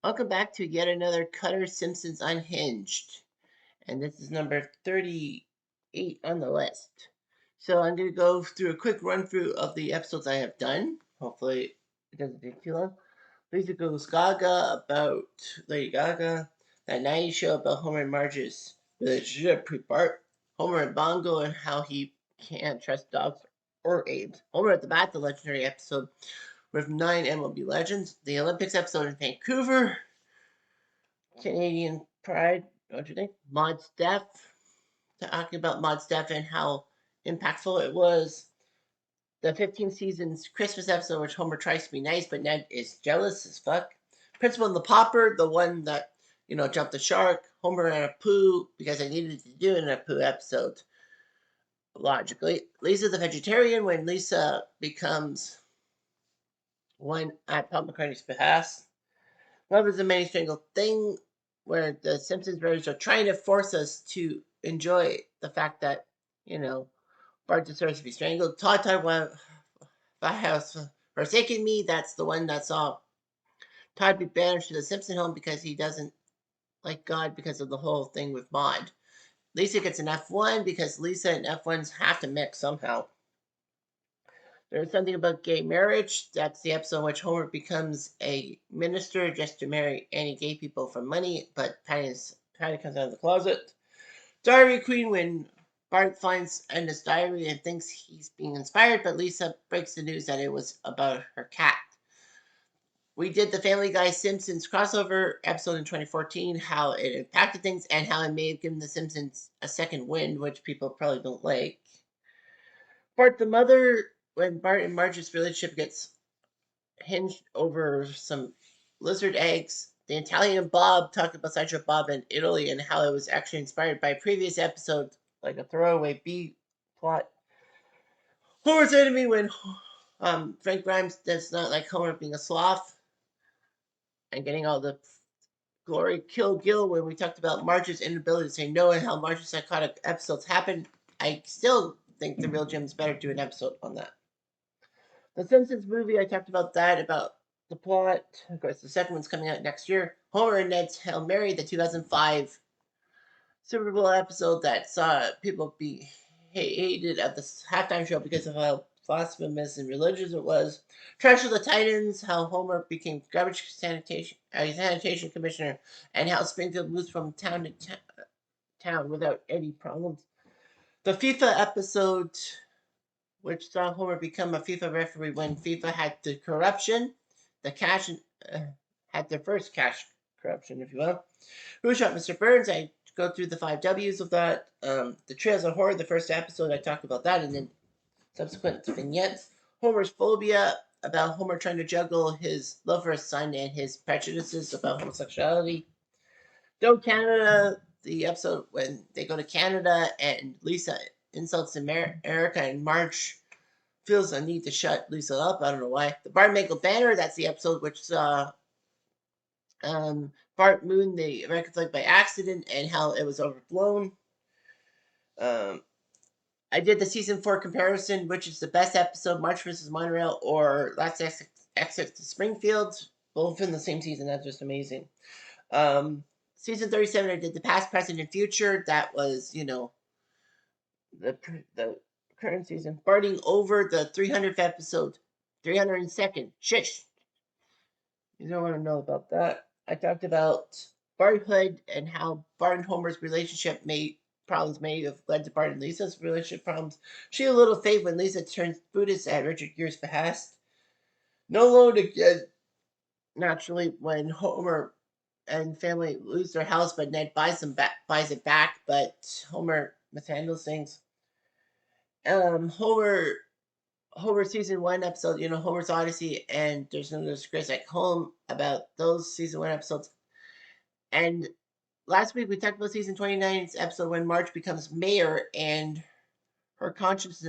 Welcome back to yet another Cutter Simpsons Unhinged. And this is number 38 on the list. So I'm going to go through a quick run through of the episodes I have done. Hopefully it doesn't take too long. Lisa Goes Gaga about Lady Gaga. That 90s show about Homer and Marge's relationship pre-Bart. Homer and Bongo and how he can't trust dogs or apes. Homer at the Bat, the legendary episode with 9 MLB legends. The Olympics episode in Vancouver. Canadian Pride, don't you think? Mod Steph, talking about Mod Steph and how impactful it was. The 15th season's Christmas episode, which Homer tries to be nice, but Ned is jealous as fuck. Principal and the Popper, the one that, jumped the shark. Homer and Apu, because I needed to do it in a Apu episode, logically. Lisa the vegetarian, when Lisa becomes one at Paul McCartney's behest. Love is a many strangled thing, where the Simpsons brothers are trying to force us to enjoy the fact that, you know, Bart deserves to be strangled. Todd Todd has forsaken me. That's the one that saw Todd be banished to the Simpson home because he doesn't like God because of the whole thing with Maud. Lisa gets an F1 because Lisa and F1s have to mix somehow. There's something about gay marriage. That's the episode in which Homer becomes a minister just to marry any gay people for money, but Patty comes out of the closet. Diary Queen, when Bart finds Enda's diary and thinks he's being inspired, but Lisa breaks the news that it was about her cat. We did the Family Guy Simpsons crossover episode in 2014, how it impacted things and how it may have given the Simpsons a second wind, which people probably don't like. Bart the Mother, when Bart and Marge's relationship gets hinged over some lizard eggs. The Italian Bob talked about Sideshow Bob in Italy and how it was actually inspired by a previous episode, like a throwaway B plot. Homer's enemy, when Frank Grimes does not like Homer being a sloth and getting all the glory. Kill Gil, when we talked about Marge's inability to say no and how Marge's psychotic episodes happen. I still think the real Jim's better do an episode on that. The Simpsons movie, I talked about that, about the plot. Of course, the second one's coming out next year. Homer and Ned's Hail Mary, the 2005 Super Bowl episode that saw people be hated at the halftime show because of how blasphemous and religious it was. Trash of the Titans, how Homer became garbage sanitation commissioner, and how Springfield moves from town to town without any problems. The FIFA episode, which saw Homer become a FIFA referee when FIFA had the corruption, the cash, had their first cash corruption, if you will. Who Shot Mr. Burns? I go through the 5 W's of that. The Trails of Horror, the first episode, I talked about that, and then subsequent vignettes. Homer's phobia, about Homer trying to juggle his love for his son and his prejudices about homosexuality. Don't Canada, the episode when they go to Canada and Lisa insults America and Marge feels a need to shut Lisa up. I don't know why. The Bart Michael Banner, that's the episode which saw Bart Moon the American flag by accident and how it was overblown. Um, I did the season 4 comparison, which is the best episode, March vs. Montreal or Last Exit to Springfield. Both in the same season. That's just amazing. Season 37, I did the past, present, and future. That was, the current season. Barting over the 300th episode, 302nd. Shush. You don't want to know about that. I talked about Barthood and how Bart and Homer's relationship may have led to Bart and Lisa's relationship problems. She a little faith when Lisa turns Buddhist at Richard Gere's behest. No loan again. Naturally, when Homer and family lose their house, but Ned buys it back. But Homer mishandles things. Homer season 1 episode, Homer's Odyssey, and there's no disgrace at home, about those season 1 episodes. And last week we talked about season 29's episode when Marge becomes mayor and her conscience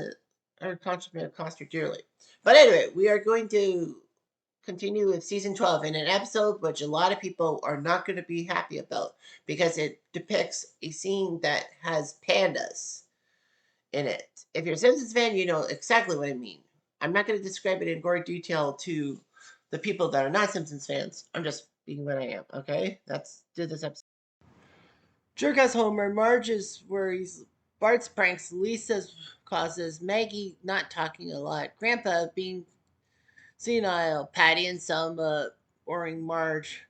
may cost her dearly. But anyway, we are going to continue with season 12 in an episode which a lot of people are not going to be happy about because it depicts a scene that has pandas in it. If you're a Simpsons fan, you know exactly what I mean. I'm not going to describe it in gory detail to the people that are not Simpsons fans. I'm just being what I am. Okay, let's do this episode. Jerk Homer, Marge's worries, Bart's pranks, Lisa's causes, Maggie not talking a lot, Grandpa being senile, Patty and Selma boring Marge,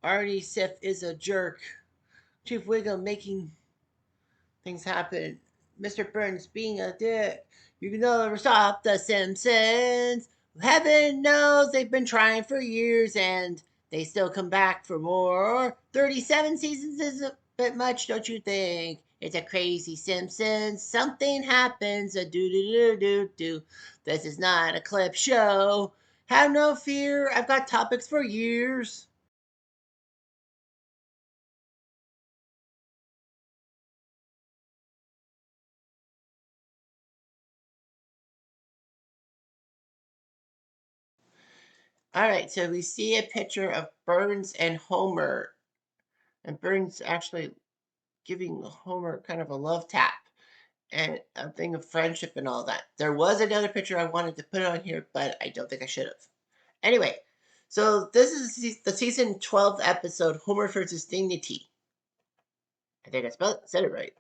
Arnie Sif is a jerk, Chief Wiggum making things happen, Mr. Burns being a dick. You can never stop the Simpsons. Heaven knows they've been trying for years and they still come back for more. 37 seasons is a bit much, don't you think? It's a crazy Simpsons. Something happens. A do do do do do. This is not a clip show. Have no fear. I've got topics for years. All right, so we see a picture of Burns and Homer, and Burns actually giving Homer kind of a love tap and a thing of friendship and all that. There was another picture I wanted to put on here, but I don't think I should have. Anyway, so this is the season 12 episode Homer versus Dignity. I think said it right.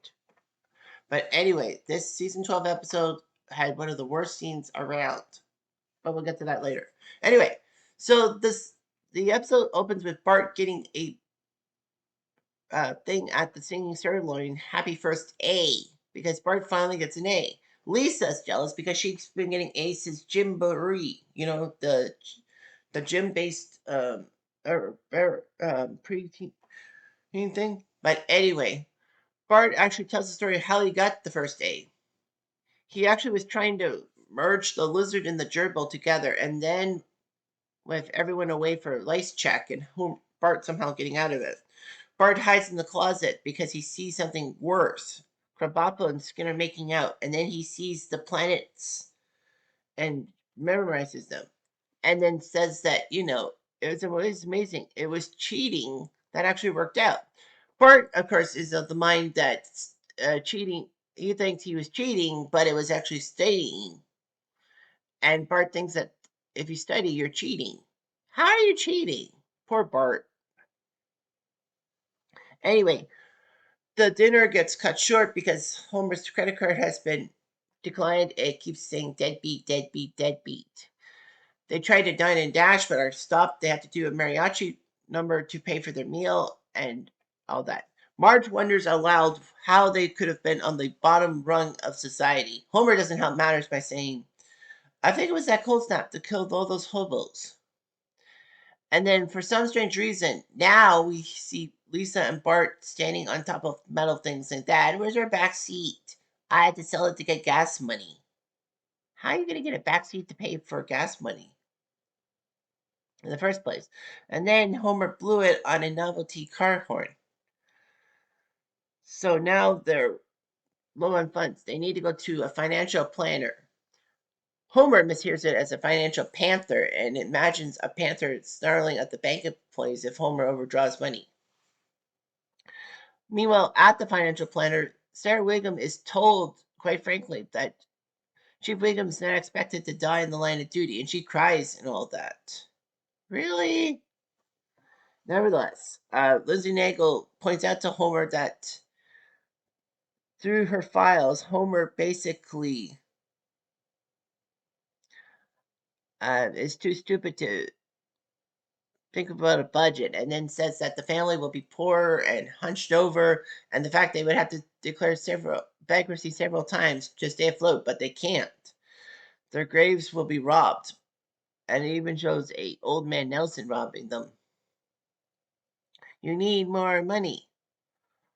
But anyway, this season 12 episode had one of the worst scenes around. But we'll get to that later. Anyway, so the episode opens with Bart getting a thing at the singing ceremony, happy first A, because Bart finally gets an A. Lisa's jealous because she's been getting A's since Gymboree, the gym based pre thing. But anyway, Bart actually tells the story of how he got the first A. He actually was trying to merge the lizard and the gerbil together, and then with everyone away for a lice check, and Bart somehow getting out of it. Bart hides in the closet because he sees something worse. Krabappel and Skinner making out, and then he sees the planets and memorizes them. And then says that, it was amazing. It was cheating that actually worked out. Bart, of course, is of the mind that cheating, he thinks he was cheating, but it was actually studying. And Bart thinks that if you study, you're cheating. How are you cheating? Poor Bart. Anyway, the dinner gets cut short because Homer's credit card has been declined. It keeps saying deadbeat, deadbeat, deadbeat. They try to dine and dash, but are stopped. They have to do a mariachi number to pay for their meal and all that. Marge wonders aloud how they could have been on the bottom rung of society. Homer doesn't help matters by saying, I think it was that cold snap that killed all those hobos. And then, for some strange reason, now we see Lisa and Bart standing on top of metal things saying, Dad, where's our back seat? I had to sell it to get gas money. How are you going to get a back seat to pay for gas money in the first place? And then Homer blew it on a novelty car horn. So now they're low on funds. They need to go to a financial planner. Homer mishears it as a financial panther and imagines a panther snarling at the bank employees if Homer overdraws money. Meanwhile, at the financial planner, Sarah Wiggum is told, quite frankly, that Chief Wiggum's not expected to die in the line of duty, and she cries and all that. Really? Nevertheless, Lindsay Nagel points out to Homer that through her files, Homer basically is too stupid to think about a budget, and then says that the family will be poor and hunched over, and the fact they would have to declare bankruptcy several times to stay afloat, but they can't. Their graves will be robbed, and it even shows a old man Nelson robbing them. You need more money.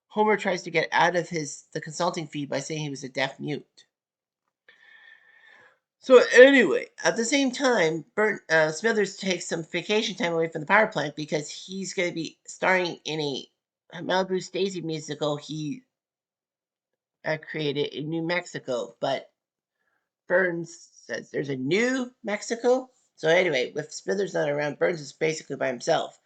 Homer tries to get out of the consulting fee by saying he was a deaf mute. So anyway, at the same time, Smithers takes some vacation time away from the power plant because he's going to be starring in a Malibu Stacy musical he created in New Mexico. But Burns says there's a New Mexico. So anyway, with Smithers not around, Burns is basically by himself.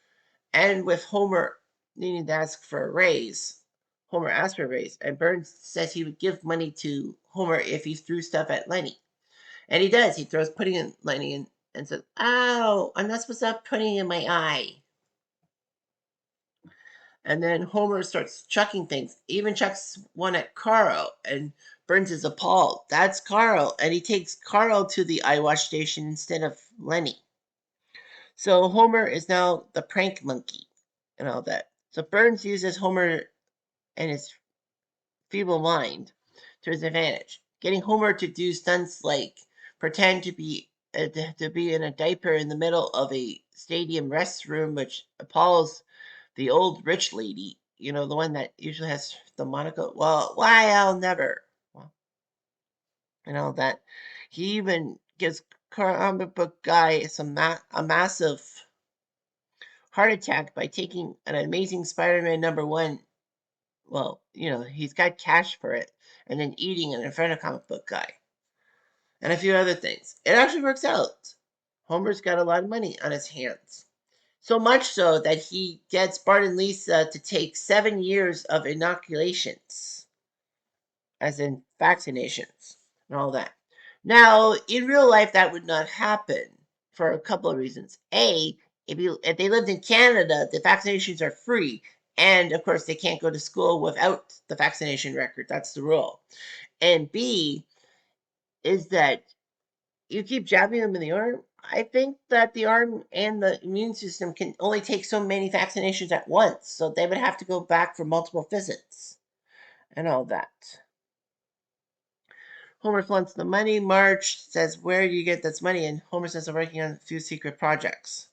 And with Homer needing to ask for a raise, Homer asked for a raise, and Burns says he would give money to Homer if he threw stuff at Lenny. And he does. He throws pudding in Lenny and says, Ow, I'm not supposed to have pudding in my eye. And then Homer starts chucking things, even chucks one at Carl, and Burns is appalled. That's Carl. And he takes Carl to the eye wash station instead of Lenny. So Homer is now the prank monkey and all that. So Burns uses Homer and his feeble mind to his advantage, getting Homer to do stunts like pretend to be in a diaper in the middle of a stadium restroom, which appalls the old rich lady. You know, the one that usually has the monocle. Well, why I'll never. Well, and all that. He even gives comic book guy a massive heart attack by taking an Amazing Spider-Man #1. Well, he's got cash for it, and then eating it in front of comic book guy, and a few other things. It actually works out. Homer's got a lot of money on his hands. So much so that he gets Bart and Lisa to take 7 years of inoculations, as in vaccinations and all that. Now, in real life, that would not happen for a couple of reasons. A, if they lived in Canada, the vaccinations are free, and of course, they can't go to school without the vaccination record. That's the rule. And B is that you keep jabbing them in the arm. I think that the arm and the immune system can only take so many vaccinations at once, so they would have to go back for multiple visits and all that. Homer flaunts the money. Marge says, "Where do you get this money?" And Homer says, "I'm working on a few secret projects."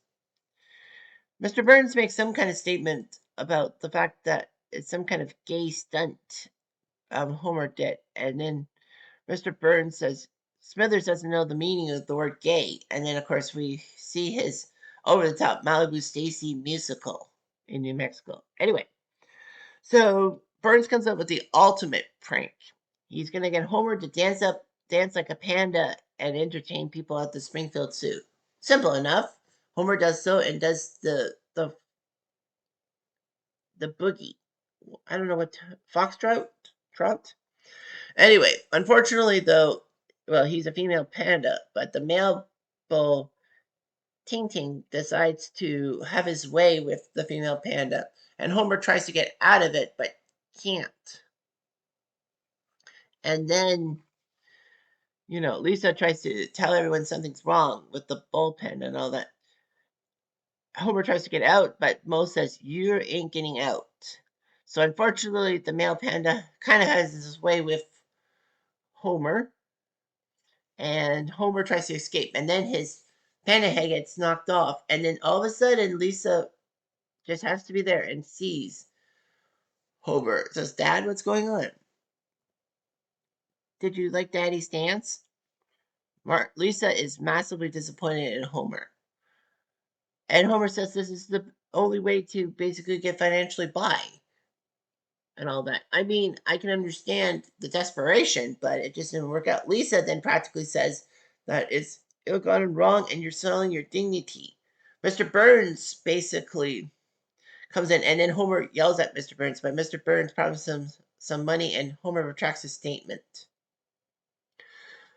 Mr. Burns makes some kind of statement about the fact that it's some kind of gay stunt Homer did. And then Mr. Burns says, Smithers doesn't know the meaning of the word gay. And then, of course, we see his over the top Malibu Stacy musical in New Mexico. Anyway, so Burns comes up with the ultimate prank. He's going to get Homer to dance like a panda, and entertain people at the Springfield Zoo. Simple enough. Homer does so and does the boogie. I don't know what foxtrot trout. Anyway, unfortunately though, well, he's a female panda, but the male bull Ting Ting decides to have his way with the female panda, and Homer tries to get out of it but can't. And then Lisa tries to tell everyone something's wrong with the bullpen and all that. Homer tries to get out, but Mo says, "You ain't getting out." So unfortunately, the male panda kind of has his way with Homer, and Homer tries to escape, and then his panda head gets knocked off, and then all of a sudden, Lisa just has to be there and sees Homer. Says, "Dad, what's going on? Did you like Daddy's dance?" Lisa is massively disappointed in Homer. And Homer says this is the only way to basically get financially by and all that. I mean, I can understand the desperation, but it just didn't work out. Lisa then practically says that it's ill-gotten wrong and you're selling your dignity. Mr. Burns basically comes in, and then Homer yells at Mr. Burns, but Mr. Burns promises him some money, and Homer retracts his statement.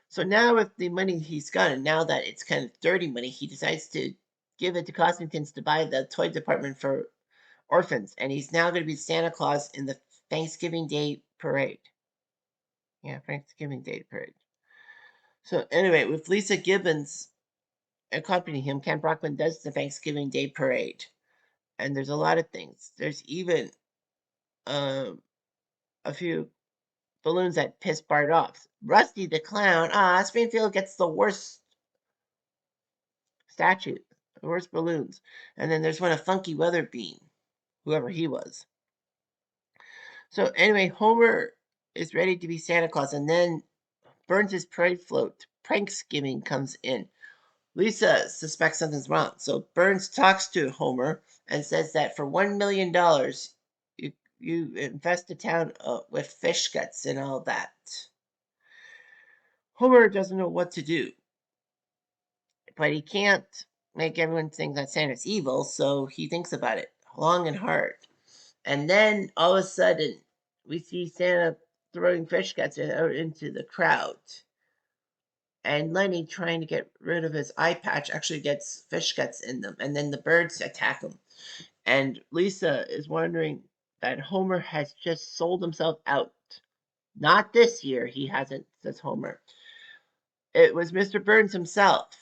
So now with the money he's got, and now that it's kind of dirty money, he decides to give it to Cosmingtons to buy the toy department for orphans, and he's now going to be Santa Claus in the Thanksgiving Day parade. Yeah, Thanksgiving Day parade. So anyway, with Lisa Gibbons accompanying him, Ken Brockman does the Thanksgiving Day parade, and there's a lot of things. There's even a few balloons that piss Bart off. Rusty the Clown. Springfield gets the worst statue, the worst balloons. And then there's one of Funky Weatherbean, whoever he was. So anyway, Homer is ready to be Santa Claus, and then Burns' parade float, Pranksgiving, comes in. Lisa suspects something's wrong, so Burns talks to Homer and says that for $1 million, you infest the town with fish guts and all that. Homer doesn't know what to do, but he can't make everyone think that Santa's evil, so he thinks about it long and hard. And then all of a sudden, we see Santa throwing fish guts into the crowd. And Lenny, trying to get rid of his eye patch, actually gets fish guts in them. And then the birds attack him. And Lisa is wondering that Homer has just sold himself out. Not this year, he hasn't, says Homer. It was Mr. Burns himself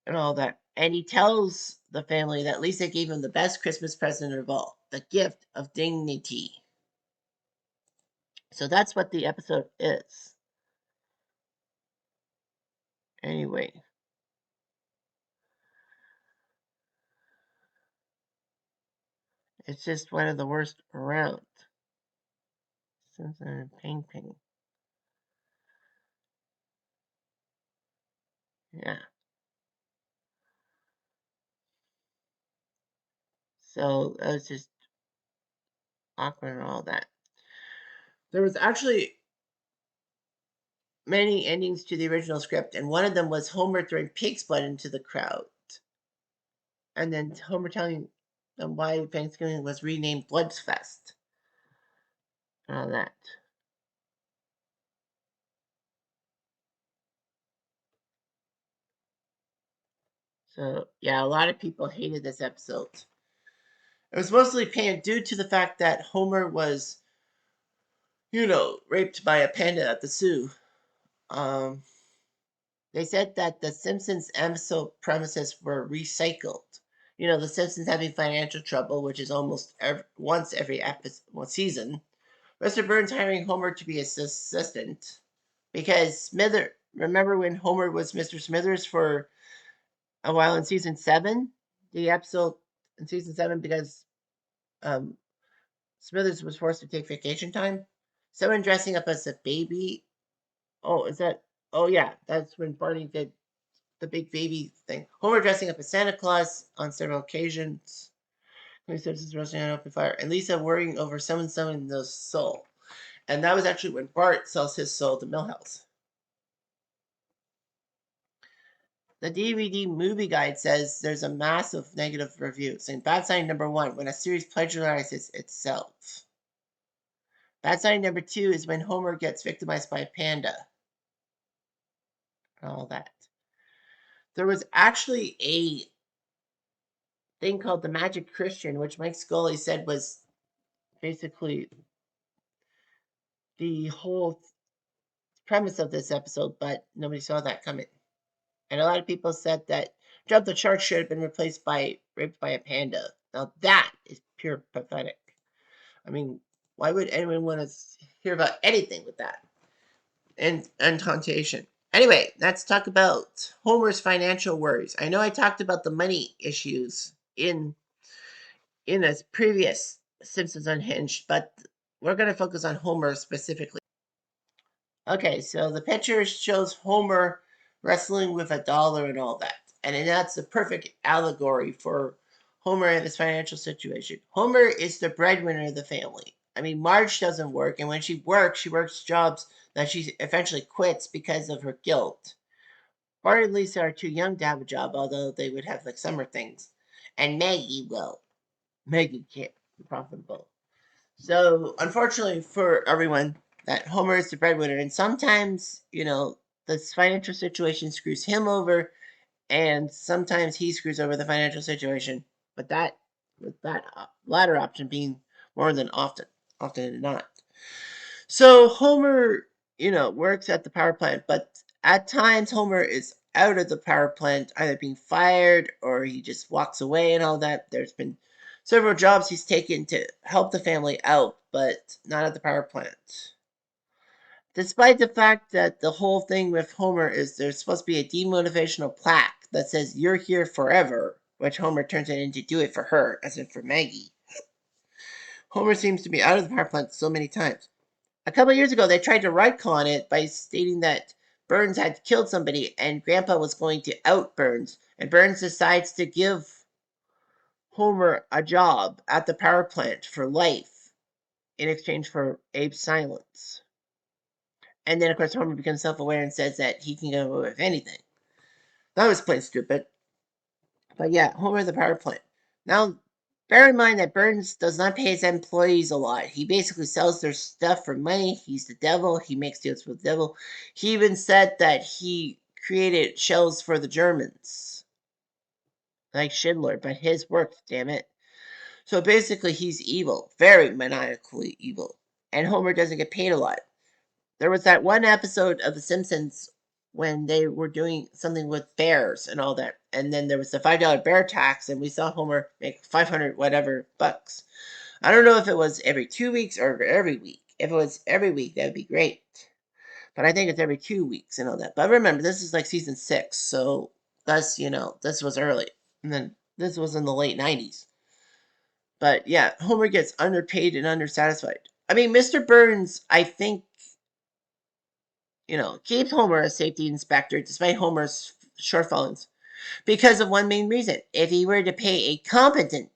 and all that. And he tells the family that Lisa gave him the best Christmas present of all, the gift of dignity. So that's what the episode is. Anyway. It's just one of the worst around. Simpsons painting. Yeah. So it was just awkward and all that. There was actually many endings to the original script, and one of them was Homer throwing pig's blood into the crowd. And then Homer telling them why Thanksgiving was renamed Bloodfest. And all that. So, yeah, a lot of people hated this episode. It was mostly due to the fact that Homer was, raped by a panda at the zoo. Um, They said that the Simpsons episode premises were recycled. The Simpsons having financial trouble, which is almost once every season. Mr. Burns hiring Homer to be his assistant because Remember when Homer was Mr. Smithers for a while in season 7? The episode in season 7 because um, Smithers was forced to take vacation time. Someone dressing up as a baby. Oh, is that? Oh yeah, that's when Barney did the big baby thing. Homer dressing up as Santa Claus on several occasions. Homer Simpson's roasting on an open fire. And Lisa worrying over someone summoning the soul. And that was actually when Bart sells his soul to Milhouse. The DVD movie guide says there's a massive negative review, saying bad sign number 1, when a series plagiarizes itself. Bad sign number 2 is when Homer gets victimized by a panda. And all that. There was actually a thing called the Magic Christian, which Mike Scully said was basically the whole premise of this episode, but nobody saw that coming. And a lot of people said that Jump the Shark should have been raped by a panda. Now that is pure pathetic. I mean, why would anyone want to hear about anything with that? And tauntation. Anyway, let's talk about Homer's financial worries. I know I talked about the money issues in a previous Simpsons Unhinged, but we're going to focus on Homer specifically. Okay, so the picture shows Homer wrestling with a dollar and all that. And that's the perfect allegory for Homer and his financial situation. Homer is the breadwinner of the family. I mean, Marge doesn't work, and when she works jobs that she eventually quits because of her guilt. Bart and Lisa are too young to have a job, although they would have like summer things. And Maggie will. Maggie can't be profitable. So, unfortunately for everyone, that Homer is the breadwinner, and sometimes, this financial situation screws him over, and sometimes he screws over the financial situation. But with that latter option being more than often than not. So Homer, works at the power plant, but at times Homer is out of the power plant, either being fired or he just walks away and all that. There's been several jobs he's taken to help the family out, but not at the power plant. Despite the fact that the whole thing with Homer is there's supposed to be a demotivational plaque that says "You're here forever," which Homer turns it into "Do it for her," as in for Maggie. Homer seems to be out of the power plant so many times. A couple of years ago, they tried to retcon it by stating that Burns had killed somebody and Grandpa was going to out Burns. And Burns decides to give Homer a job at the power plant for life in exchange for Abe's silence. And then, of course, Homer becomes self aware and says that he can get away with anything. That was plain stupid. But yeah, Homer the power plant. Now, bear in mind that Burns does not pay his employees a lot. He basically sells their stuff for money. He's the devil. He makes deals with the devil. He even said that he created shells for the Germans, like Schindler, but his work, damn it. So basically, he's evil, very maniacally evil. And Homer doesn't get paid a lot. There was that one episode of The Simpsons when they were doing something with bears and all that. And then there was the $5 bear tax, and we saw Homer make 500 whatever bucks. I don't know if it was every 2 weeks or every week. If it was every week, that would be great. But I think it's every 2 weeks and all that. But remember, this is like season 6. So that's, this was early. And then this was in the late 90s. But yeah, Homer gets underpaid and undersatisfied. I mean, Mr. Burns, I think, keeps Homer a safety inspector despite Homer's shortfalls because of one main reason. If he were to pay a competent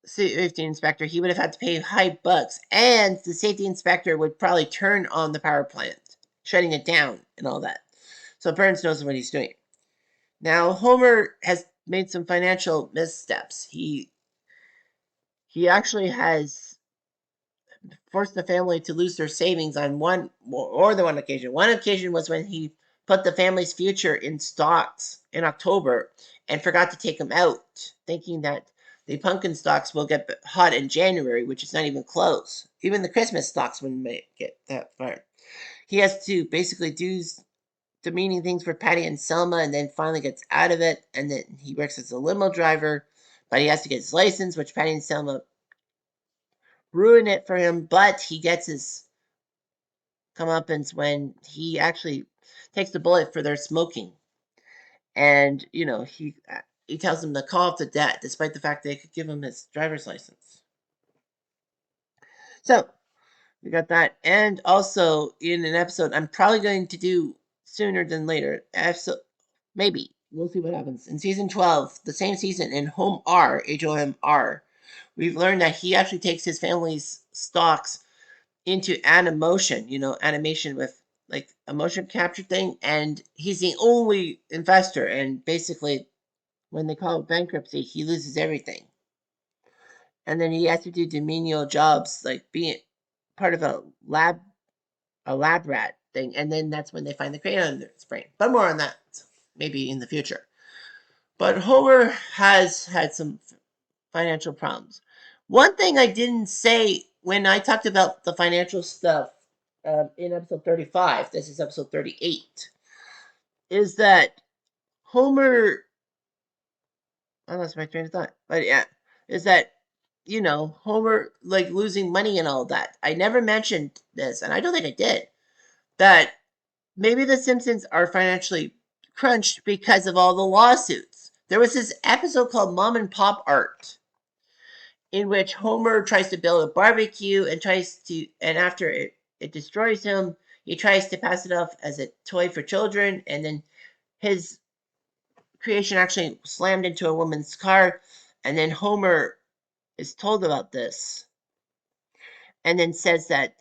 safety inspector, he would have had to pay high bucks, and the safety inspector would probably turn on the power plant, shutting it down and all that. So Burns knows what he's doing. Now, Homer has made some financial missteps. He actually has forced the family to lose their savings on one or the one occasion. One occasion was when he put the family's future in stocks in October and forgot to take them out, thinking that the pumpkin stocks will get hot in January, which is not even close. Even the Christmas stocks wouldn't get that far. He has to basically do demeaning things for Patty and Selma, and then finally gets out of it, and then he works as a limo driver, but he has to get his license, which Patty and Selma ruin it for him, but he gets his comeuppance when he actually takes the bullet for their smoking. And, he tells them to call off the debt, despite the fact they could give him his driver's license. So, we got that. And also, in an episode I'm probably going to do sooner than later, maybe, we'll see what happens. In season 12, the same season, in Home R, HOMR, we've learned that he actually takes his family's stocks into animation with like a motion capture thing, and he's the only investor, and basically when they call it bankruptcy, he loses everything. And then he has to do menial jobs like being part of a lab rat thing, and then that's when they find the crayon under his brain. But more on that maybe in the future. But Homer has had some financial problems. One thing I didn't say when I talked about the financial stuff in episode 35, this is episode 38, is that Homer, I lost my train of thought, but yeah, is that, Homer, like, losing money and all that. I never mentioned this, and I don't think I did, that maybe the Simpsons are financially crunched because of all the lawsuits. There was this episode called Mom and Pop Art, in which Homer tries to build a barbecue and after it destroys him, he tries to pass it off as a toy for children, and then his creation actually slammed into a woman's car, and then Homer is told about this, and then says that,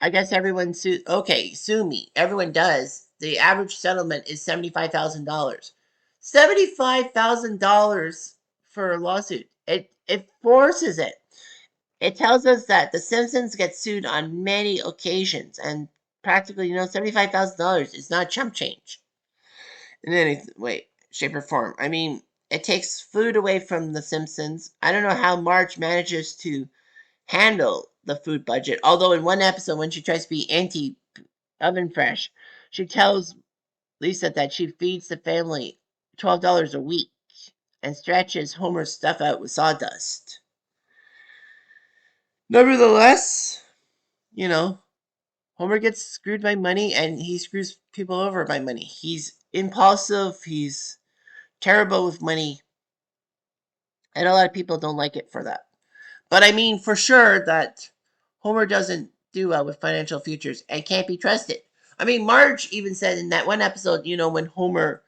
I guess everyone sue me. Everyone does. The average settlement is $75,000. $75,000 for a lawsuit. It forces it. It tells us that The Simpsons get sued on many occasions, and practically, $75,000 is not chump change in any way, shape, or form. I mean, it takes food away from The Simpsons. I don't know how Marge manages to handle the food budget. Although in one episode, when she tries to be anti-oven fresh, she tells Lisa that she feeds the family $12 a week and stretches Homer's stuff out with sawdust. Nevertheless, you know, Homer gets screwed by money, and he screws people over by money. He's impulsive, he's terrible with money, and a lot of people don't like it for that. But I mean, for sure that Homer doesn't do well with financial futures and can't be trusted. I mean, Marge even said in that one episode, when Homer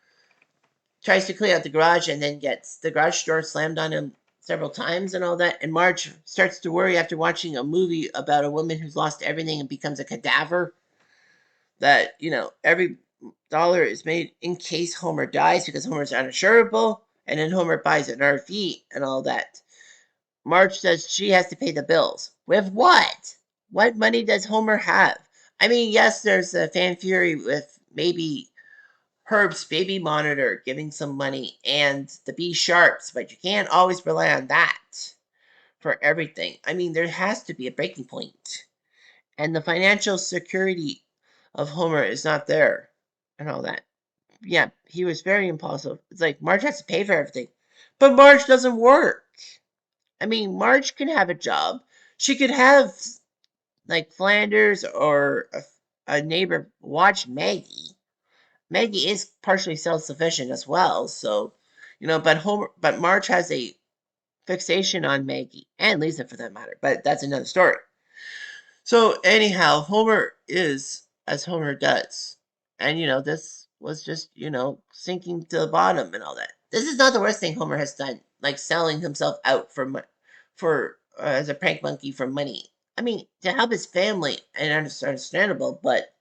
tries to clean out the garage and then gets the garage door slammed on him several times and all that, and Marge starts to worry after watching a movie about a woman who's lost everything and becomes a cadaver, that, every dollar is made in case Homer dies because Homer's uninsurable, and then Homer buys an RV and all that. Marge says she has to pay the bills. With what? What money does Homer have? I mean, yes, there's a fan fury with maybe Herb's baby monitor giving some money and the B sharps, but you can't always rely on that for everything. I mean, there has to be a breaking point. And the financial security of Homer is not there and all that. Yeah, he was very impulsive. It's like Marge has to pay for everything. But Marge doesn't work. I mean, Marge can have a job. She could have like Flanders or a neighbor watch Maggie. Maggie is partially self-sufficient as well, so but Marge has a fixation on Maggie and Lisa for that matter. But that's another story. So anyhow, Homer is as Homer does, and this was just sinking to the bottom and all that. This is not the worst thing Homer has done, like selling himself out for as a prank monkey for money. I mean, to help his family, and it's understandable, but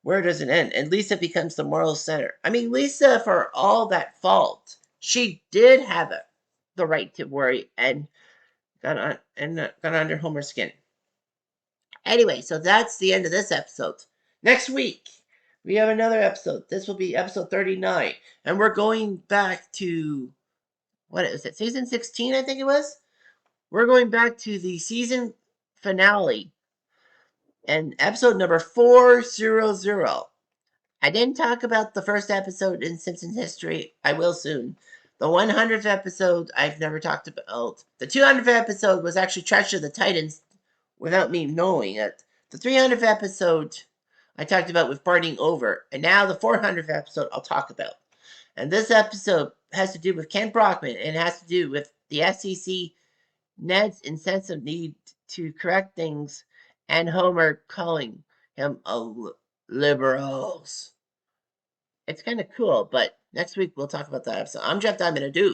where does it end? And Lisa becomes the moral center. I mean, Lisa, for all that fault, she did have the right to worry and got under Homer's skin. Anyway, so that's the end of this episode. Next week, we have another episode. This will be episode 39. And we're going back to, what is it, season 16, I think it was? We're going back to the season finale and episode number 400. I didn't talk about the first episode in Simpsons history. I will soon. The 100th episode, I've never talked about. The 200th episode was actually Treasure of the Titans without me knowing it. The 300th episode I talked about with Parting Over. And now the 400th episode I'll talk about. And this episode has to do with Ken Brockman. And it has to do with the SEC, Ned's incessant need to correct things, and Homer calling him a liberals. It's kind of cool, but next week we'll talk about that episode. I'm Jeff Diamond. Adieu.